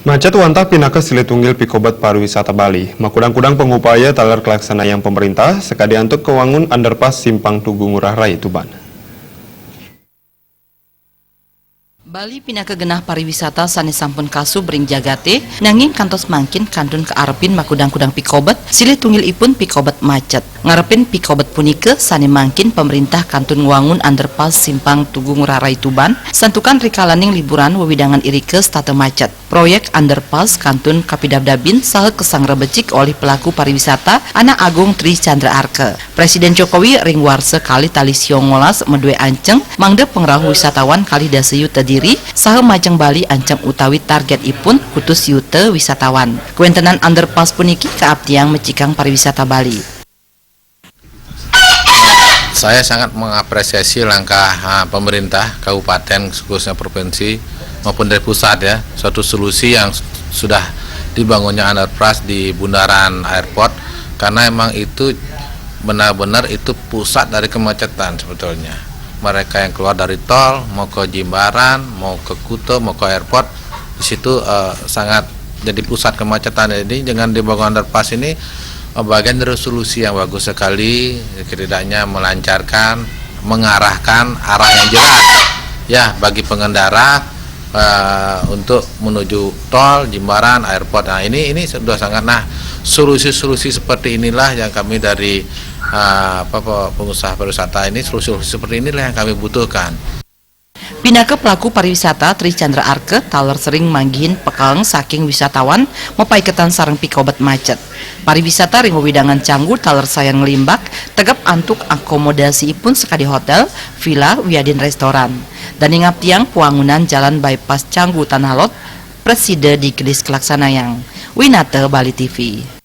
Macet wantah pinaka Silitunggil Pikobat Pariwisata Bali. Makudang-kudang pengupaya talar kelaksana yang pemerintah sekadi antuk kewangun underpass Simpang Tugu Ngurah Rai Tuban. Bali pinaka genah pariwisata sanes sampun kasu bering jagate nanging kantos mangkin kantun ke arepin makudang-kudang Pikobat Silitunggil ipun Pikobat macet. Ngarepin Pikobat punika sane mangkin pemerintah kantun wangun underpass Simpang Tugu Ngurah Rai Tuban santukan rikalaning liburan wewidangan irikes tate macet. Proyek underpass kantun kapidabdabin saha kesang rebecik oleh pelaku pariwisata Anak Agung Tri Chandra Arke. Presiden Jokowi ring warse kali tali siongolas medue anceng mangde pengrahu wisatawan kali daseyu tediri saha majeng Bali ancam utawi target ipun kutus yute wisatawan. Kuentenan underpass puniki kaabdiang mecikang pariwisata Bali. Saya sangat mengapresiasi langkah pemerintah kabupaten khususnya provinsi maupun dari pusat ya, suatu solusi yang sudah dibangunnya underpass di bundaran airport karena emang itu benar-benar itu pusat dari kemacetan sebetulnya. Mereka yang keluar dari tol mau ke Jimbaran, mau ke Kuto, mau ke airport, di situ sangat jadi pusat kemacetan. Jadi dengan dibangun underpass ini bagian dari solusi yang bagus sekali, setidaknya melancarkan, mengarahkan arah yang jelas ya bagi pengendara untuk menuju tol, Jimbaran, airport. Nah ini sudah sangat. Nah solusi-solusi seperti inilah yang kami dari pengusaha pariwisata ini, solusi-solusi seperti inilah yang kami butuhkan. Pinaka pelaku pariwisata Tri Chandra Arke taler sering manggihin pekang saking wisatawan mepaiketan sareng Pikobat macet. Pariwisata ring widangan canggu taler sayang ngelimbak tegap antuk akomodasi ipun sekadi hotel, villa, wiadin restoran. Dan ingat tiang puangunan jalan bypass Canggu Tanah Lot, Preside di Kedis Kelaksanayang. Winate Bali TV.